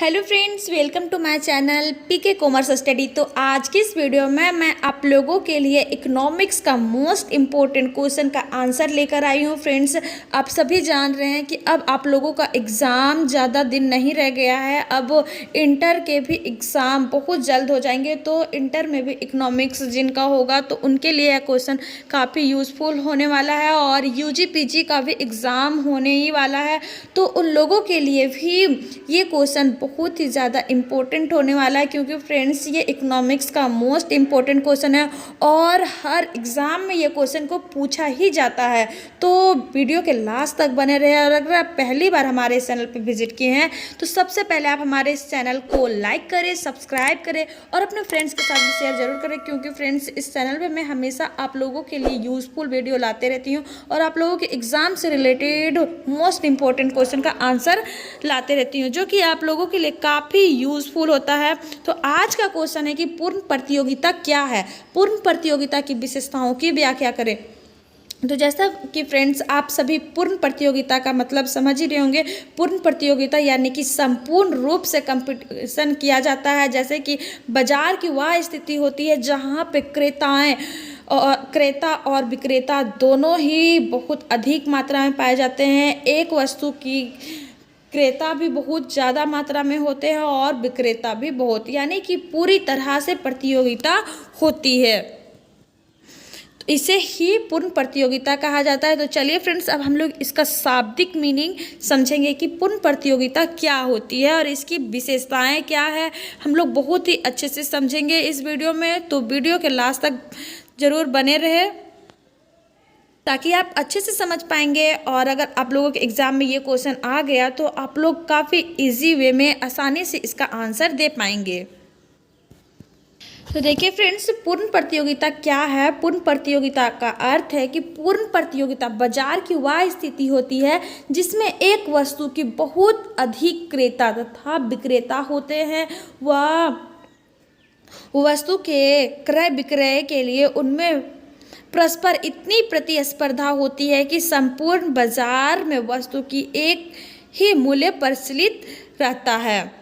Hello friends, welcome to my channel PK commerce study. तो आज की इस वीडियो में मैं आप लोगों के लिए इकोनॉमिक्स का मोस्ट इम्पोर्टेंट क्वेश्चन का आंसर लेकर आई हूँ। फ्रेंड्स, आप सभी जान रहे हैं कि अब आप लोगों का एग्ज़ाम ज़्यादा दिन नहीं रह गया है। अब इंटर के भी एग्ज़ाम बहुत जल्द हो जाएंगे, तो इंटर में भी इकोनॉमिक्स जिनका होगा तो उनके लिए यह क्वेश्चन काफ़ी यूज़फुल होने वाला है। और यूजी पीजी का भी एग्ज़ाम होने ही वाला है, तो उन लोगों के लिए भी ये क्वेश्चन बहुत ही ज़्यादा इम्पोर्टेंट होने वाला है, क्योंकि फ्रेंड्स ये इकोनॉमिक्स का मोस्ट इम्पोर्टेंट क्वेश्चन है और हर एग्ज़ाम में ये क्वेश्चन को पूछा ही जाता है। तो वीडियो के लास्ट तक बने रहे। और अगर आप पहली बार हमारे इस चैनल पर विजिट किए हैं तो सबसे पहले आप हमारे इस चैनल को लाइक करें, सब्सक्राइब करें और अपने फ्रेंड्स के साथ भी शेयर जरूर करें, क्योंकि फ्रेंड्स इस चैनल पर मैं हमेशा आप लोगों के लिए यूज़फुल वीडियो लाते रहती हूँ और आप लोगों के एग्ज़ाम से रिलेटेड मोस्ट इम्पोर्टेंट क्वेश्चन का आंसर लाते रहती हूँ, जो कि आप लोगों के लिए काफ़ी यूज़फुल होता है। तो आज का क्वेश्चन है कि पूर्ण प्रतियोगिता क्या है, पूर्ण प्रतियोगिता की विशेषताओं की व्याख्या करें। तो जैसा कि फ्रेंड्स आप सभी पूर्ण प्रतियोगिता का मतलब समझ ही रहे होंगे। पूर्ण प्रतियोगिता यानी कि संपूर्ण रूप से कंपटीशन किया जाता है। जैसे कि बाजार की वह स्थिति होती है जहाँ पे क्रेता और विक्रेता दोनों ही बहुत अधिक मात्रा में पाए जाते हैं। एक वस्तु की क्रेता भी बहुत ज़्यादा मात्रा में होते हैं और विक्रेता भी बहुत, यानी कि पूरी तरह से प्रतियोगिता होती है। तो इसे ही पूर्ण प्रतियोगिता कहा जाता है। तो चलिए फ्रेंड्स, अब हम लोग इसका शाब्दिक मीनिंग समझेंगे कि पूर्ण प्रतियोगिता क्या होती है और इसकी विशेषताएं क्या है। हम लोग बहुत ही अच्छे से समझेंगे इस वीडियो में, तो वीडियो के लास्ट तक ज़रूर बने रहे ताकि आप अच्छे से समझ पाएंगे। और अगर आप लोगों के एग्ज़ाम में ये क्वेश्चन आ गया तो आप लोग काफ़ी इजी वे में आसानी से इसका आंसर दे पाएंगे। तो देखिए फ्रेंड्स, पूर्ण प्रतियोगिता क्या है। पूर्ण प्रतियोगिता का अर्थ है कि पूर्ण प्रतियोगिता बाजार की वह स्थिति होती है जिसमें एक वस्तु की बहुत अधिक क्रेता तथा विक्रेता होते हैं। वह वस्तु के क्रय विक्रय के लिए उनमें परस्पर इतनी प्रतिस्पर्धा होती है कि संपूर्ण बाजार में वस्तु की एक ही मूल्य प्रचलित रहता है।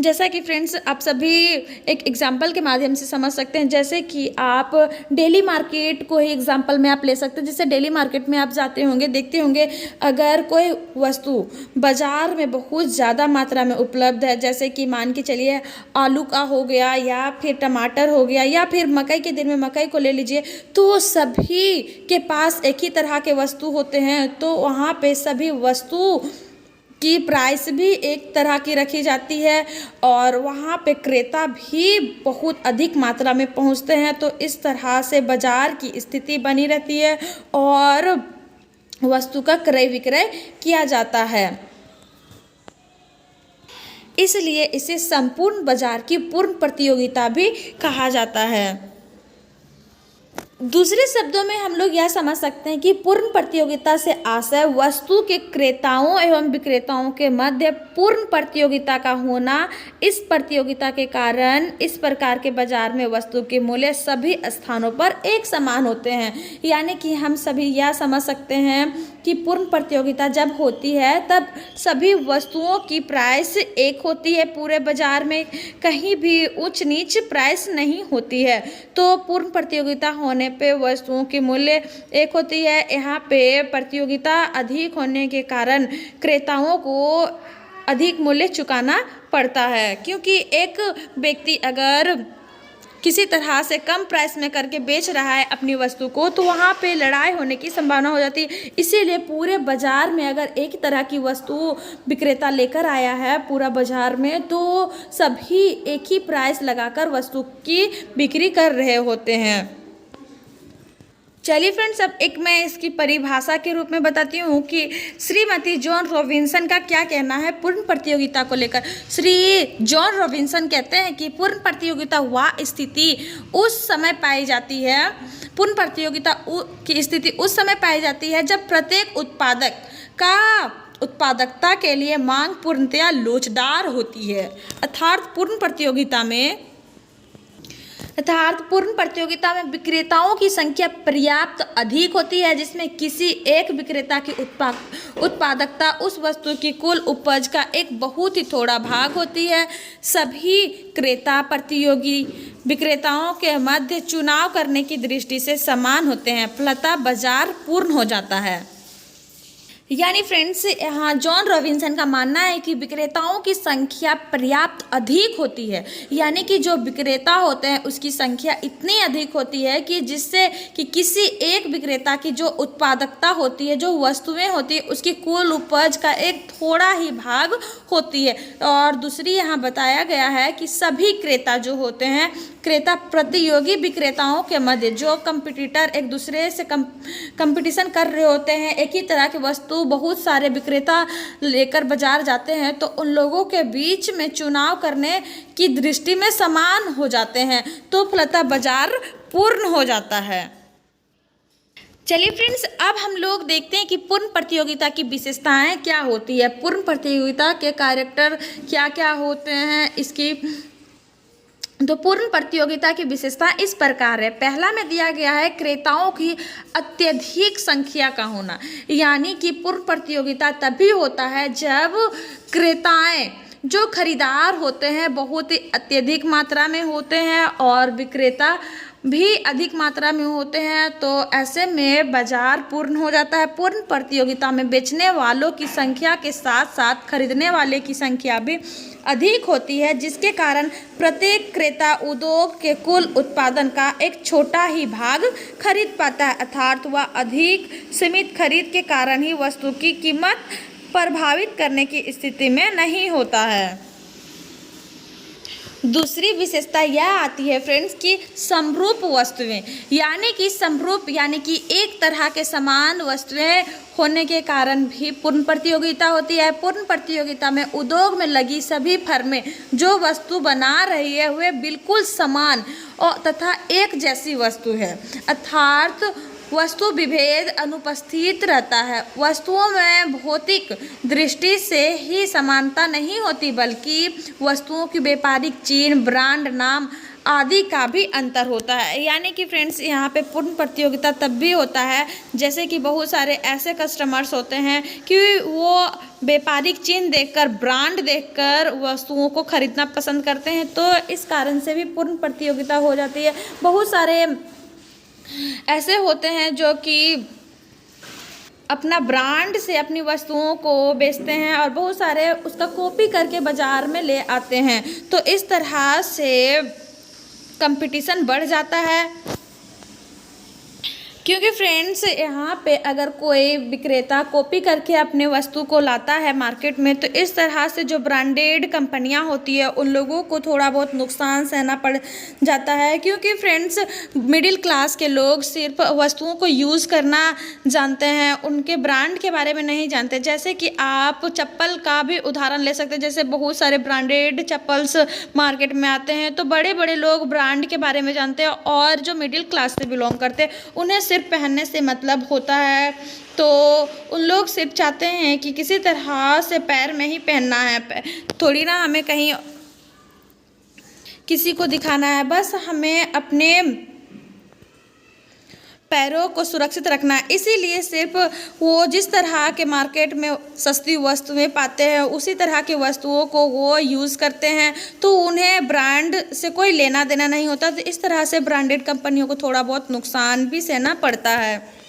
जैसा कि फ्रेंड्स आप सभी एक एग्जाम्पल के माध्यम से समझ सकते हैं। जैसे कि आप डेली मार्केट को ही एग्जाम्पल में आप ले सकते हैं। जैसे डेली मार्केट में आप जाते होंगे, देखते होंगे, अगर कोई वस्तु बाज़ार में बहुत ज़्यादा मात्रा में उपलब्ध है, जैसे कि मान के चलिए आलू का हो गया या फिर टमाटर हो गया या फिर मकई के दिन में मकई को ले लीजिए, तो सभी के पास एक ही तरह के वस्तु होते हैं। तो वहाँ पे सभी वस्तु की प्राइस भी एक तरह की रखी जाती है और वहाँ पे क्रेता भी बहुत अधिक मात्रा में पहुँचते हैं। तो इस तरह से बाजार की स्थिति बनी रहती है और वस्तु का क्रय विक्रय किया जाता है। इसलिए इसे संपूर्ण बाजार की पूर्ण प्रतियोगिता भी कहा जाता है। दूसरे शब्दों में हम लोग यह समझ सकते हैं कि पूर्ण प्रतियोगिता से आशय वस्तु के क्रेताओं एवं विक्रेताओं के मध्य पूर्ण प्रतियोगिता का होना। इस प्रतियोगिता के कारण इस प्रकार के बाजार में वस्तु के मूल्य सभी स्थानों पर एक समान होते हैं। यानी कि हम सभी यह समझ सकते हैं कि पूर्ण प्रतियोगिता जब होती है तब सभी वस्तुओं की प्राइस एक होती है पूरे बाजार में, कहीं भी उच्च नीच प्राइस नहीं होती है। तो पूर्ण प्रतियोगिता होने पे वस्तुओं की मूल्य एक होती है। यहाँ पे प्रतियोगिता अधिक होने के कारण क्रेताओं को अधिक मूल्य चुकाना पड़ता है, क्योंकि एक व्यक्ति अगर किसी तरह से कम प्राइस में करके बेच रहा है अपनी वस्तु को, तो वहाँ पे लड़ाई होने की संभावना हो जाती है। इसीलिए पूरे बाजार में अगर एक तरह की वस्तु विक्रेता लेकर आया है पूरा बाजार में, तो सभी एक ही प्राइस लगाकर वस्तु की बिक्री कर रहे होते हैं। चलिए फ्रेंड्स, अब एक मैं इसकी परिभाषा के रूप में बताती हूँ कि श्रीमती जॉन रॉबिन्सन का क्या कहना है पूर्ण प्रतियोगिता को लेकर। श्री जॉन रॉबिन्सन कहते हैं कि पूर्ण प्रतियोगिता वह स्थिति उस समय पाई जाती है, पूर्ण प्रतियोगिता की स्थिति उस समय पाई जाती है जब प्रत्येक उत्पादक का उत्पादकता के लिए मांग पूर्णतया लोचदार होती है। अर्थात पूर्ण प्रतियोगिता में अर्थात पूर्ण प्रतियोगिता में विक्रेताओं की संख्या पर्याप्त अधिक होती है, जिसमें किसी एक विक्रेता की उत्पादकता उस वस्तु की कुल उपज का एक बहुत ही थोड़ा भाग होती है। सभी क्रेता प्रतियोगी विक्रेताओं के मध्य चुनाव करने की दृष्टि से समान होते हैं, फलतः बाजार पूर्ण हो जाता है। यानी फ्रेंड्स, यहाँ जॉन रॉबिन्सन का मानना है कि विक्रेताओं की संख्या पर्याप्त अधिक होती है, यानी कि जो विक्रेता होते हैं उसकी संख्या इतनी अधिक होती है कि जिससे कि किसी एक विक्रेता की जो उत्पादकता होती है, जो वस्तुएं होती है, उसकी कुल उपज का एक थोड़ा ही भाग होती है। और दूसरी यहाँ बताया गया है कि सभी क्रेता जो होते हैं, क्रेता प्रतियोगी विक्रेताओं के मध्य जो कंपटीटर एक दूसरे से कंपटीशन कर रहे होते हैं, एक ही तरह की वस्तु बहुत सारे विक्रेता लेकर बाजार जाते हैं, तो उन लोगों के बीच में चुनाव करने की दृष्टि में समान हो जाते हैं, तो फलतः बाजार पूर्ण हो जाता है। चलिए फ्रेंड्स, अब हम लोग देखते हैं कि पूर्ण प्रतियोगिता की विशेषताएं क्या होती है, पूर्ण प्रतियोगिता के कैरेक्टर क्या क्या होते हैं इसकी। तो पूर्ण प्रतियोगिता की विशेषता इस प्रकार है। पहला में दिया गया है क्रेताओं की अत्यधिक संख्या का होना, यानी कि पूर्ण प्रतियोगिता तभी होता है जब क्रेताएं जो खरीदार होते हैं बहुत ही अत्यधिक मात्रा में होते हैं और विक्रेता भी अधिक मात्रा में होते हैं, तो ऐसे में बाजार पूर्ण हो जाता है। पूर्ण प्रतियोगिता में बेचने वालों की संख्या के साथ साथ खरीदने वाले की संख्या भी अधिक होती है, जिसके कारण प्रत्येक क्रेता उद्योग के कुल उत्पादन का एक छोटा ही भाग खरीद पाता है, अर्थात वह अधिक सीमित खरीद के कारण ही वस्तु की कीमत प्रभावित करने की स्थिति में नहीं होता है। दूसरी विशेषता यह आती है फ्रेंड्स कि समरूप वस्तुएं, यानी कि समरूप यानी कि एक तरह के समान वस्तुएं होने के कारण भी पूर्ण प्रतियोगिता होती है। पूर्ण प्रतियोगिता में उद्योग में लगी सभी फर्में जो वस्तु बना रही है वे बिल्कुल समान और तथा एक जैसी वस्तु है, अर्थात वस्तु विभेद अनुपस्थित रहता है। वस्तुओं में भौतिक दृष्टि से ही समानता नहीं होती, बल्कि वस्तुओं की व्यापारिक चिन्ह, ब्रांड नाम आदि का भी अंतर होता है। यानी कि फ्रेंड्स, यहाँ पे पूर्ण प्रतियोगिता तब भी होता है जैसे कि बहुत सारे ऐसे कस्टमर्स होते हैं कि वो व्यापारिक चिन्ह देखकर, ब्रांड देखकर वस्तुओं को खरीदना पसंद करते हैं, तो इस कारण से भी पूर्ण प्रतियोगिता हो जाती है। बहुत सारे ऐसे होते हैं जो कि अपना ब्रांड से अपनी वस्तुओं को बेचते हैं और बहुत सारे उसका कॉपी करके बाजार में ले आते हैं, तो इस तरह से कंपटीशन बढ़ जाता है। क्योंकि फ्रेंड्स, यहाँ पे अगर कोई विक्रेता कॉपी करके अपने वस्तु को लाता है मार्केट में, तो इस तरह से जो ब्रांडेड कंपनियाँ होती है उन लोगों को थोड़ा बहुत नुकसान सहना पड़ जाता है। क्योंकि फ्रेंड्स, मिडिल क्लास के लोग सिर्फ वस्तुओं को यूज़ करना जानते हैं, उनके ब्रांड के बारे में नहीं जानते। जैसे कि आप चप्पल का भी उदाहरण ले सकते हैं, जैसे बहुत सारे ब्रांडेड चप्पल्स मार्केट में आते हैं, तो बड़े बड़े लोग ब्रांड के बारे में जानते हैं और जो मिडिल क्लास से बिलोंग करते हैं उन्हें सिर्फ पहनने से मतलब होता है, तो उन लोग सिर्फ चाहते हैं कि किसी तरह से पैर में ही पहनना है, थोड़ी ना हमें कहीं किसी को दिखाना है, बस हमें अपने पैरों को सुरक्षित रखना है। इसीलिए सिर्फ वो जिस तरह के मार्केट में सस्ती वस्तुएं पाते हैं उसी तरह की वस्तुओं को वो यूज़ करते हैं, तो उन्हें ब्रांड से कोई लेना देना नहीं होता। तो इस तरह से ब्रांडेड कंपनियों को थोड़ा बहुत नुकसान भी सहना पड़ता है।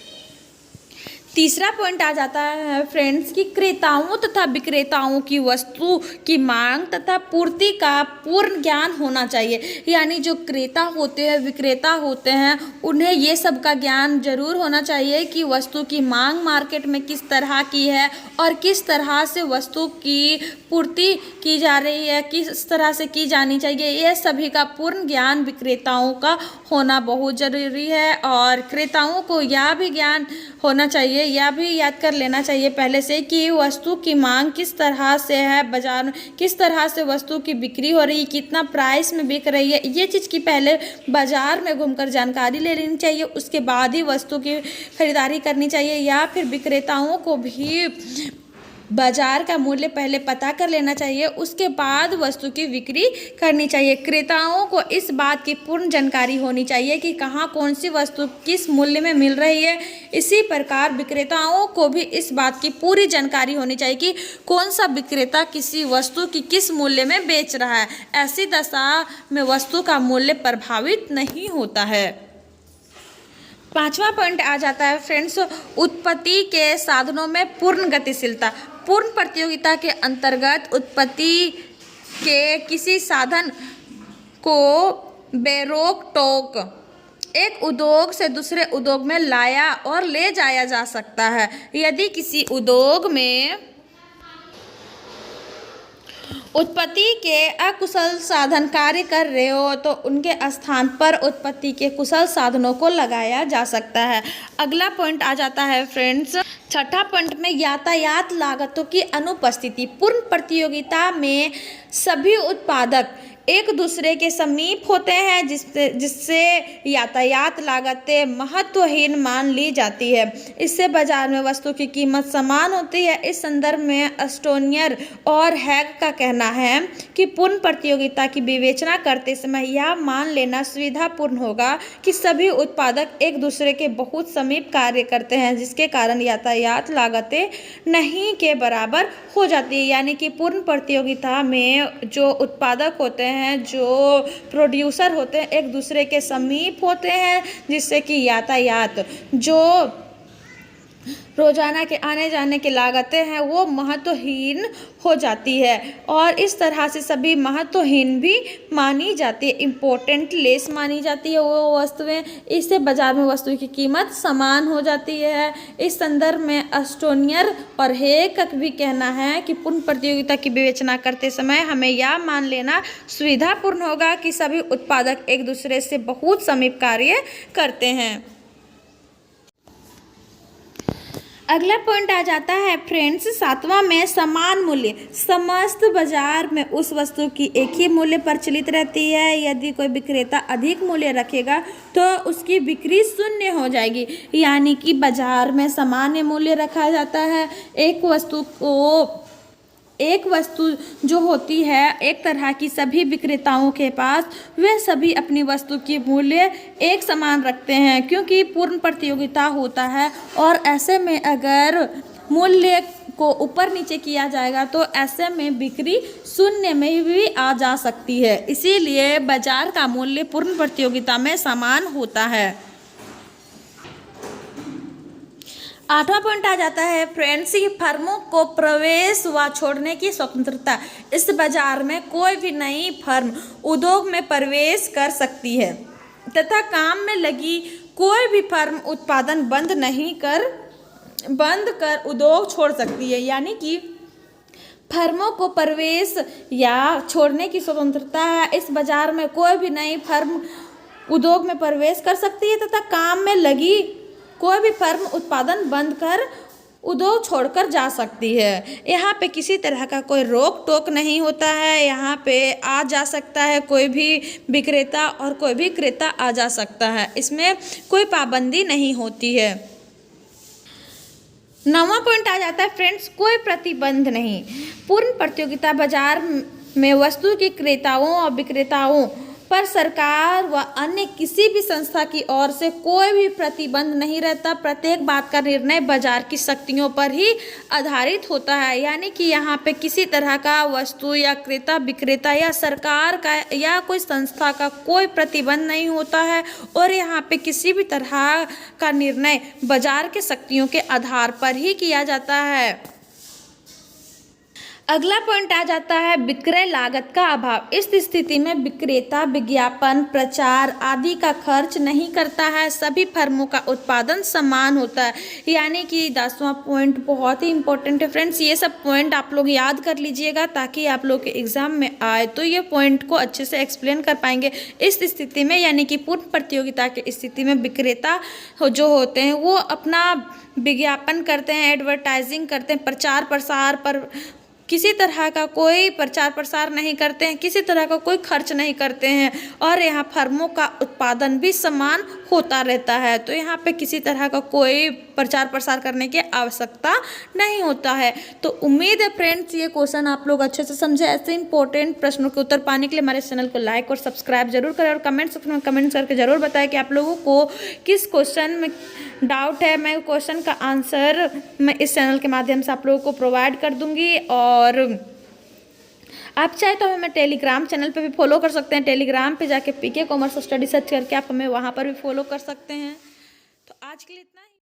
तीसरा पॉइंट आ जाता है फ्रेंड्स कि क्रेताओं तथा विक्रेताओं की वस्तु की मांग तथा पूर्ति का पूर्ण ज्ञान होना चाहिए। यानी जो क्रेता होते हैं, विक्रेता होते हैं, उन्हें ये सब का ज्ञान जरूर होना चाहिए कि वस्तु की मांग मार्केट में किस तरह की है और किस तरह से वस्तु की पूर्ति की जा रही है, किस तरह से की जानी चाहिए। ये सभी का पूर्ण ज्ञान विक्रेताओं का होना बहुत ज़रूरी है। और क्रेताओं को यह भी ज्ञान होना चाहिए, यह भी याद कर लेना चाहिए पहले से कि वस्तु की मांग किस तरह से है, बाजार में किस तरह से वस्तु की बिक्री हो रही है, कितना प्राइस में बिक रही है। ये चीज़ की पहले बाजार में घूमकर जानकारी ले लेनी चाहिए, उसके बाद ही वस्तु की खरीदारी करनी चाहिए। या फिर विक्रेताओं को भी बाजार का मूल्य पहले पता कर लेना चाहिए, उसके बाद वस्तु की बिक्री करनी चाहिए। क्रेताओं को इस बात की पूर्ण जानकारी होनी चाहिए कि कहाँ कौन सी वस्तु किस मूल्य में मिल रही है। इसी प्रकार विक्रेताओं को भी इस बात की पूरी जानकारी होनी चाहिए कि कौन सा विक्रेता किसी वस्तु की किस मूल्य में बेच रहा है। ऐसी दशा में वस्तु का मूल्य प्रभावित नहीं होता है। पांचवा पॉइंट आ जाता है फ्रेंड्स, उत्पत्ति के साधनों में पूर्ण गतिशीलता। पूर्ण प्रतियोगिता के अंतर्गत उत्पत्ति के किसी साधन को बेरोक टोक एक उद्योग से दूसरे उद्योग में लाया और ले जाया जा सकता है। यदि किसी उद्योग में उत्पत्ति के अकुशल साधन कार्य कर रहे हो तो उनके स्थान पर उत्पत्ति के कुशल साधनों को लगाया जा सकता है। अगला पॉइंट आ जाता है फ्रेंड्स, छठा पॉइंट में यातायात लागतों की अनुपस्थिति। पूर्ण प्रतियोगिता में सभी उत्पादक एक दूसरे के समीप होते हैं, जिससे यातायात लागतें महत्वहीन मान ली जाती है। इससे बाजार में वस्तु की कीमत समान होती है। इस संदर्भ में स्टोनियर और हैग का कहना है कि पूर्ण प्रतियोगिता की विवेचना करते समय यह मान लेना सुविधापूर्ण होगा कि सभी उत्पादक एक दूसरे के बहुत समीप कार्य करते हैं, जिसके कारण यातायात लागतें नहीं के बराबर हो जाती है। यानी कि पूर्ण प्रतियोगिता में जो उत्पादक होते हैं, जो प्रोड्यूसर होते हैं, एक दूसरे के समीप होते हैं, जिससे कि यातायात जो रोजाना के आने जाने की लागतें हैं वो महत्वहीन हो जाती है और इस तरह से सभी महत्वहीन भी मानी जाती है, इम्पोर्टेंट लेस मानी जाती है वो वस्तुएं। इससे बाजार में वस्तु की कीमत समान हो जाती है। इस संदर्भ में स्टोनियर और हेग का भी कहना है कि पूर्ण प्रतियोगिता की विवेचना करते समय हमें यह मान लेना सुविधापूर्ण होगा कि सभी उत्पादक एक दूसरे से बहुत समीप कार्य करते हैं। अगला पॉइंट आ जाता है फ्रेंड्स, सातवां में समान मूल्य। समस्त बाजार में उस वस्तु की एक ही मूल्य प्रचलित रहती है। यदि कोई विक्रेता अधिक मूल्य रखेगा तो उसकी बिक्री शून्य हो जाएगी। यानी कि बाजार में सामान्य मूल्य रखा जाता है। एक वस्तु जो होती है एक तरह की सभी विक्रेताओं के पास, वे सभी अपनी वस्तु की मूल्य एक समान रखते हैं क्योंकि पूर्ण प्रतियोगिता होता है और ऐसे में अगर मूल्य को ऊपर नीचे किया जाएगा तो ऐसे में बिक्री शून्य में भी आ जा सकती है। इसीलिए बाजार का मूल्य पूर्ण प्रतियोगिता में समान होता है। आठवां पॉइंट आ जाता है फ्रेंड्स, फर्मों को प्रवेश व छोड़ने की स्वतंत्रता। इस बाजार में कोई भी नई फर्म उद्योग में प्रवेश कर सकती है तथा काम में लगी कोई भी फर्म उत्पादन बंद कर उद्योग छोड़ सकती है। यानी कि फर्मों को प्रवेश या छोड़ने की स्वतंत्रता है। इस बाजार में कोई भी नई फर्म उद्योग में प्रवेश कर सकती है तथा काम में लगी कोई भी फर्म उत्पादन बंद कर उद्योग छोड़कर जा सकती है। यहाँ पे किसी तरह का कोई रोक टोक नहीं होता है। यहाँ पे आ जा सकता है कोई भी विक्रेता और कोई भी क्रेता आ जा सकता है, इसमें कोई पाबंदी नहीं होती है। नौवां पॉइंट आ जाता है फ्रेंड्स, कोई प्रतिबंध नहीं। पूर्ण प्रतियोगिता बाजार में वस्तु के क्रेताओं और विक्रेताओं पर सरकार व अन्य किसी भी संस्था की ओर से कोई भी प्रतिबंध नहीं रहता। प्रत्येक बात का निर्णय बाजार की शक्तियों पर ही आधारित होता है। यानी कि यहाँ पे किसी तरह का वस्तु या क्रेता विक्रेता या सरकार का या कोई संस्था का कोई प्रतिबंध नहीं होता है और यहाँ पे किसी भी तरह का निर्णय बाजार के शक्तियों के आधार पर ही किया जाता है। अगला पॉइंट आ जाता है विक्रय लागत का अभाव। इस स्थिति में विक्रेता विज्ञापन, प्रचार आदि का खर्च नहीं करता है। सभी फर्मों का उत्पादन समान होता है। यानी कि 10वां पॉइंट बहुत ही इंपॉर्टेंट है फ्रेंड्स। ये सब पॉइंट आप लोग याद कर लीजिएगा ताकि आप लोग के एग्जाम में आए तो ये पॉइंट को अच्छे से एक्सप्लेन कर पाएंगे। इस स्थिति में यानी कि पूर्ण प्रतियोगिता की स्थिति में विक्रेता जो होते हैं वो अपना विज्ञापन करते हैं, एडवर्टाइजिंग करते हैं, प्रचार प्रसार पर किसी तरह का कोई प्रचार प्रसार नहीं करते हैं, किसी तरह का कोई खर्च नहीं करते हैं और यहाँ फर्मों का उत्पादन भी समान होता रहता है। तो यहाँ पे किसी तरह का कोई प्रचार प्रसार करने की आवश्यकता नहीं होता है। तो उम्मीद है फ्रेंड्स ये क्वेश्चन आप लोग अच्छे से समझे। ऐसे इंपॉर्टेंट प्रश्नों के उत्तर पाने के लिए हमारे चैनल को लाइक और सब्सक्राइब जरूर करें और कमेंट सेक्शन में कमेंट करके जरूर बताएं कि आप लोगों को किस क्वेश्चन में डाउट है। मैं क्वेश्चन का आंसर मैं इस चैनल के माध्यम से आप लोगों को प्रोवाइड कर दूंगी। और आप चाहे तो हमें टेलीग्राम चैनल पे भी फॉलो कर सकते हैं। टेलीग्राम पे जाके पीके कॉमर्स स्टडी सर्च करके आप हमें वहाँ पर भी फॉलो कर सकते हैं। तो आज के लिए इतना ही।